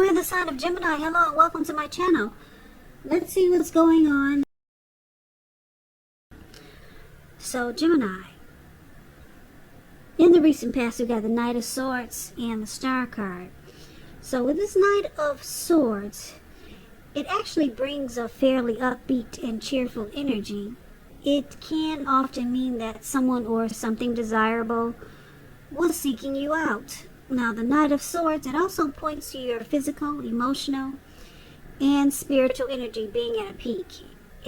under the sign of Gemini, hello and welcome to my channel. Let's see what's going on. So Gemini, in the recent past we got the Knight of Swords and the Star card. So with this Knight of Swords, it actually brings a fairly upbeat and cheerful energy. It can often mean that someone or something desirable was seeking you out. Now the Knight of Swords, it also points to your physical, emotional, and spiritual energy being at a peak.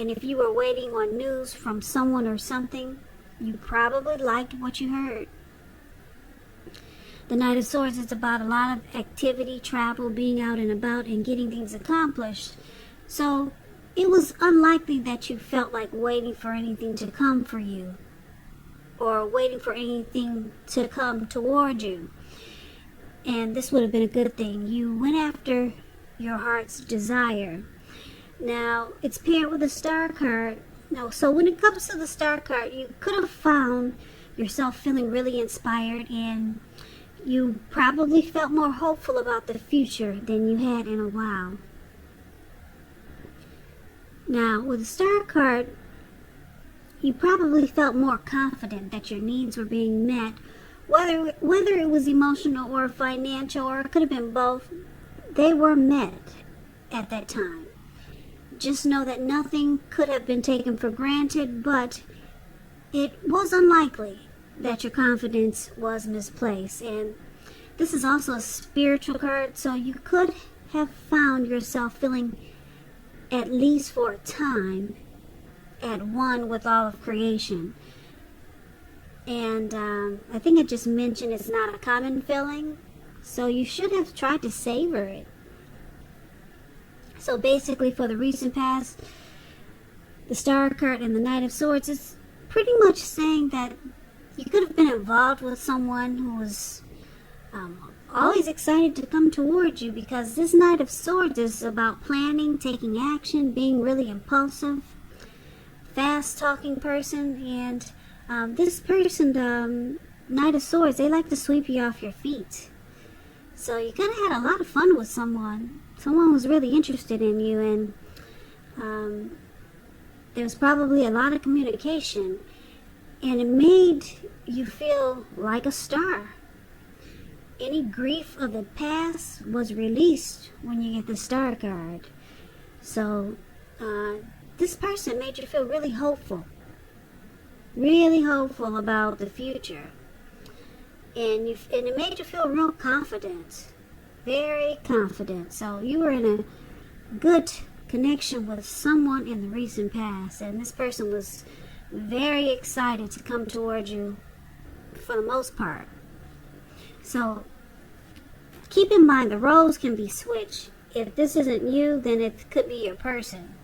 And if you were waiting on news from someone or something, you probably liked what you heard. The Knight of Swords is about a lot of activity, travel, being out and about, and getting things accomplished. So it was unlikely that you felt like waiting for anything to come for you, or waiting for anything to come toward you. And this would have been a good thing. You went after your heart's desire. Now, it's paired with a Star card. Now, so when it comes to the Star card, you could have found yourself feeling really inspired, and you probably felt more hopeful about the future than you had in a while. Now, with the Star card, you probably felt more confident that your needs were being met, whether it was emotional or financial, or it could have been both. They were met at that time. Just know that nothing could have been taken for granted, but it was unlikely that your confidence was misplaced. And this is also a spiritual card, so you could have found yourself feeling, at least for a time, at one with all of creation. And I think I just mentioned it's not a common feeling, so you should have tried to savor it. So basically, for the recent past, the Star card and the Knight of Swords is pretty much saying that you could have been involved with someone who was always excited to come towards you, because this Knight of Swords is about planning, taking action, being really impulsive, fast-talking person. And this person, Knight of Swords, they like to sweep you off your feet. So you could have had a lot of fun with someone. Someone was really interested in you, and there was probably a lot of communication, and it made you feel like a star. Any grief of the past was released when you get the Star card. So this person made you feel really hopeful about the future, and it made you feel real confident, very confident. So you were in a good connection with someone in the recent past, and this person was very excited to come towards you for the most part. So keep in mind, the roles can be switched. If this isn't you, then it could be your person,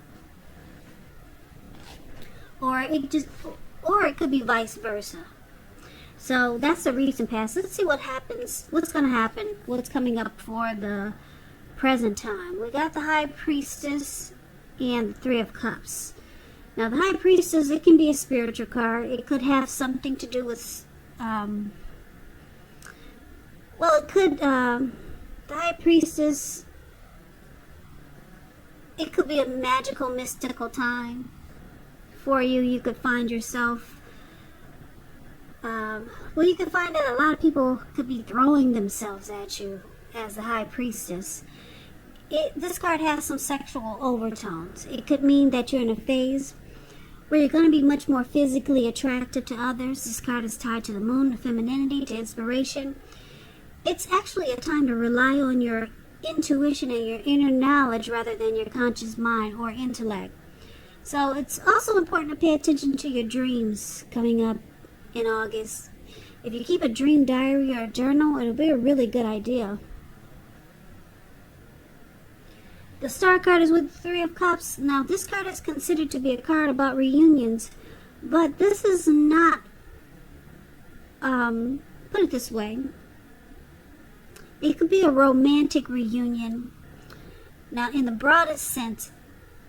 or it could be vice versa. So that's the recent past. Let's see what happens, what's going to happen, what's coming up for the present time. We got the High Priestess and the Three of Cups. Now the High Priestess, it can be a spiritual card. It could have something to do with, the High Priestess, it could be a magical, mystical time for you. You could find yourself, you could find that a lot of people could be throwing themselves at you as the High Priestess. This card has some sexual overtones. It could mean that you're in a phase where you're going to be much more physically attractive to others. This card is tied to the moon, to femininity, to inspiration. It's actually a time to rely on your intuition and your inner knowledge rather than your conscious mind or intellect. So it's also important to pay attention to your dreams coming up in August. If you keep a dream diary or a journal, it'll be a really good idea. The Star card is with the Three of Cups. Now this card is considered to be a card about reunions, but this is not, put it this way, it could be a romantic reunion. Now in the broadest sense,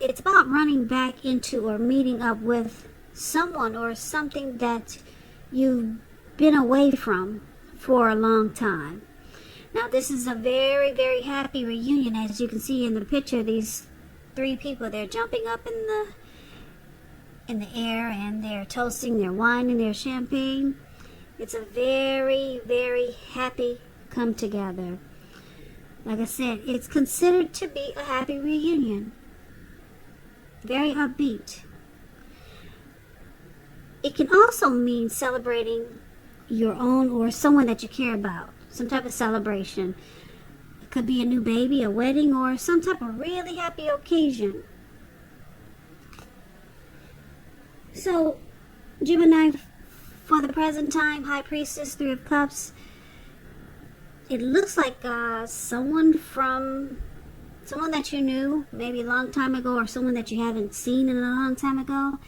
it's about running back into or meeting up with someone or something that you've been away from for a long time. Now this is a very, very happy reunion. As you can see in the picture, these three people, they're jumping up in the air and they're toasting their wine and their champagne. It's a very, very happy come together. Like I said, it's considered to be a happy reunion. Very upbeat. It can also mean celebrating your own or someone that you care about. Some type of celebration. It could be a new baby, a wedding, or some type of really happy occasion. So, Gemini, for the present time, High Priestess, Three of Cups, it looks like someone that you knew maybe a long time ago, or someone that you haven't seen in a long time ago.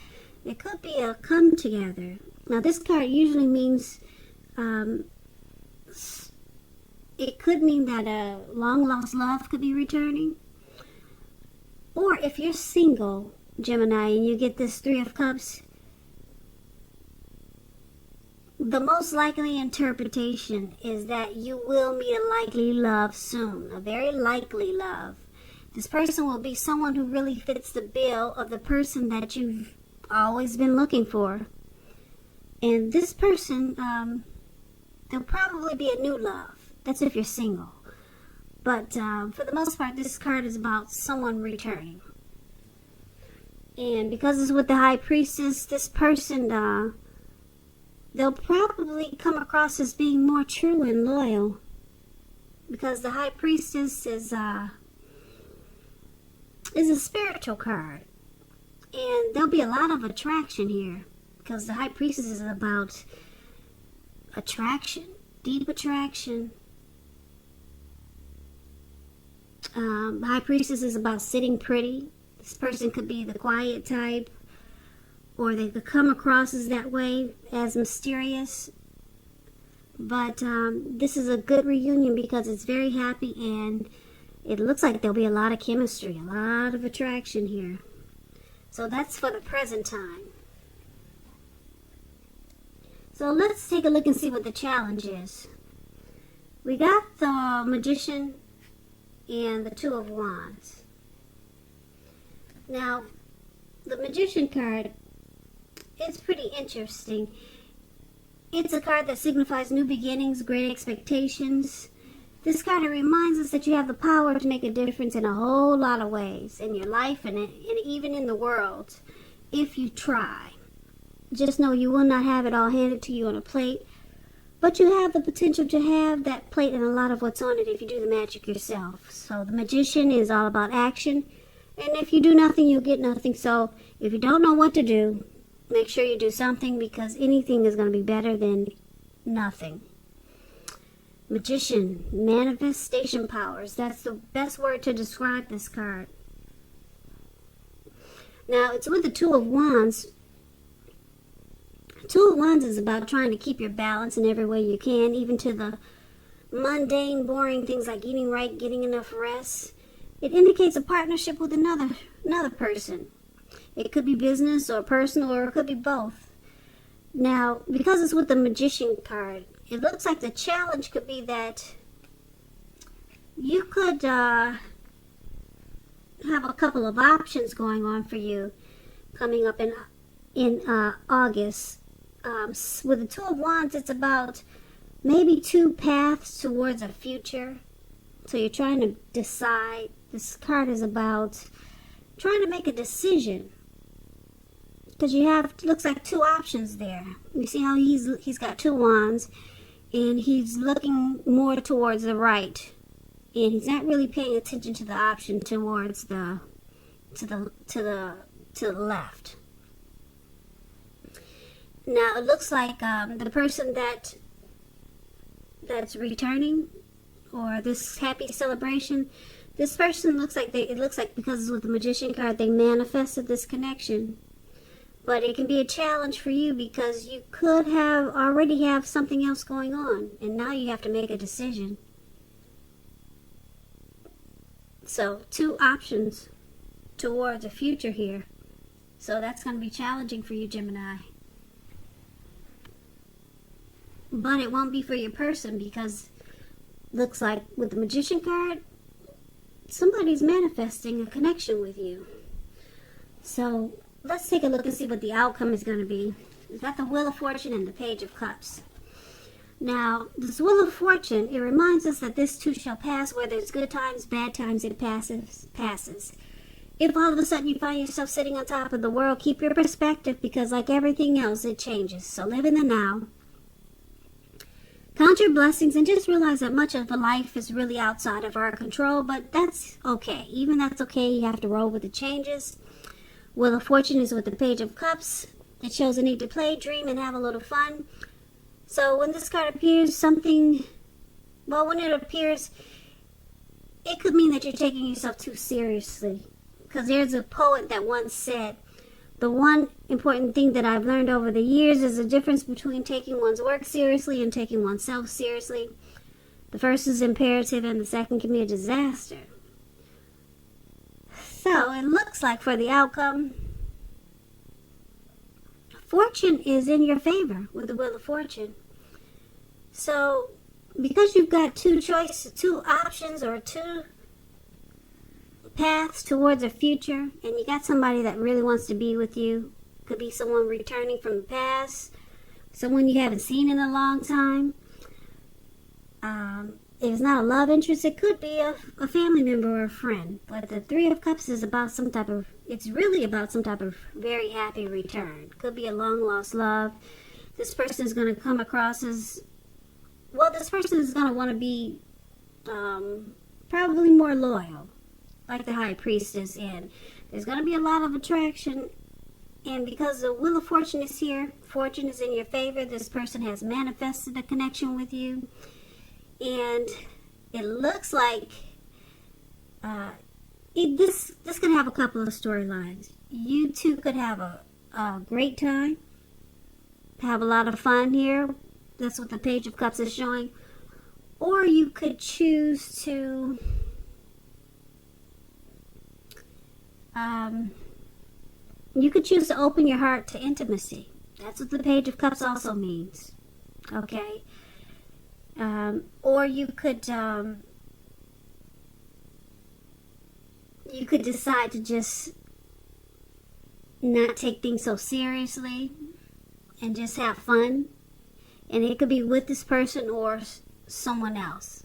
It could be a come together. Now this card usually means, it could mean that a long lost love could be returning. Or if you're single, Gemini, and you get this Three of Cups, the most likely interpretation is that you will meet a likely love soon. A very likely love. This person will be someone who really fits the bill of the person that you've always been looking for. And this person, there'll probably be a new love. That's if you're single. But for the most part, this card is about someone returning. And because it's with the High Priestess, this person, they'll probably come across as being more true and loyal. Because the High Priestess is a spiritual card. And there'll be a lot of attraction here. Because the High Priestess is about attraction. Deep attraction. The High Priestess is about sitting pretty. This person could be the quiet type, or they could come across as that way, as mysterious. But this is a good reunion because it's very happy, and it looks like there'll be a lot of chemistry, a lot of attraction here. So that's for the present time. So let's take a look and see what the challenge is. We got the Magician and the Two of Wands. Now, the Magician card is pretty interesting. It's a card that signifies new beginnings, great expectations. This card reminds us that you have the power to make a difference in a whole lot of ways in your life and even in the world if you try. Just know you will not have it all handed to you on a plate, but you have the potential to have that plate and a lot of what's on it if you do the magic yourself. So the Magician is all about action, and if you do nothing, you'll get nothing. So if you don't know what to do, make sure you do something, because anything is going to be better than nothing. Magician, manifestation powers. That's the best word to describe this card. Now, it's with the Two of Wands. Two of Wands is about trying to keep your balance in every way you can, even to the mundane, boring things like eating right, getting enough rest. It indicates a partnership with another person. It could be business or personal, or it could be both. Now, because it's with the Magician card, it looks like the challenge could be that you could have a couple of options going on for you coming up in August. With the Two of Wands, it's about maybe two paths towards a future. So you're trying to decide. This card is about trying to make a decision, because you have, looks like, two options there. You see how he's got two wands, and he's looking more towards the right, and he's not really paying attention to the option towards the left. Now it looks like the person that's returning, or this happy celebration, this person looks like it looks like, because with the Magician card, they manifested this connection. But it can be a challenge for you, because you could already have something else going on, and now you have to make a decision. So, two options towards a future here. So that's going to be challenging for you, Gemini. But it won't be for your person, because looks like with the Magician card, somebody's manifesting a connection with you. So let's take a look and see what the outcome is going to be. We've got the Wheel of Fortune and the Page of Cups. Now, this Wheel of Fortune, it reminds us that this too shall pass. Whether it's good times, bad times, it passes. If all of a sudden you find yourself sitting on top of the world, keep your perspective, because like everything else, it changes. So live in the now. Count your blessings and just realize that much of life is really outside of our control, but that's okay. Even that's okay. You have to roll with the changes. Wheel of Fortune is with the Page of Cups. It shows a need to play, dream, and have a little fun. So when this card appears, when it appears, it could mean that you're taking yourself too seriously. Because there's a poet that once said, the one important thing that I've learned over the years is the difference between taking one's work seriously and taking oneself seriously. The first is imperative and the second can be a disaster. So it looks like for the outcome, fortune is in your favor with the Wheel of Fortune. So because you've got two options or two paths towards a future, and you got somebody that really wants to be with you, could be someone returning from the past, someone you haven't seen in a long time. If it's not a love interest, it could be a family member or a friend. But the Three of Cups is about it's really about some type of very happy return. Could be a long lost love. This person is going to come across as, this person is going to want to be probably more loyal, like the High Priestess, and there's going to be a lot of attraction. And because the Wheel of Fortune is here, fortune is in your favor. This person has manifested a connection with you, and it looks like this could have a couple of storylines. You two could have a great time, have a lot of fun here. That's what the Page of Cups is showing. Or you could choose to open your heart to intimacy. That's what the Page of Cups also means. Okay? Or you could decide to just not take things so seriously and just have fun. And it could be with this person or someone else.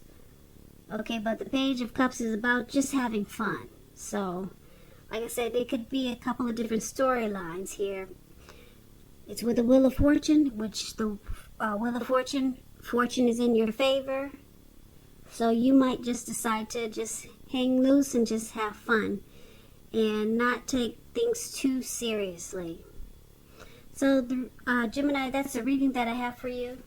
Okay, but the Page of Cups is about just having fun. So, like I said, there could be a couple of different storylines here. It's with the Wheel of Fortune, which the Wheel of Fortune is in your favor. So you might just decide to just hang loose and just have fun and not take things too seriously. So, Gemini, that's the reading that I have for you.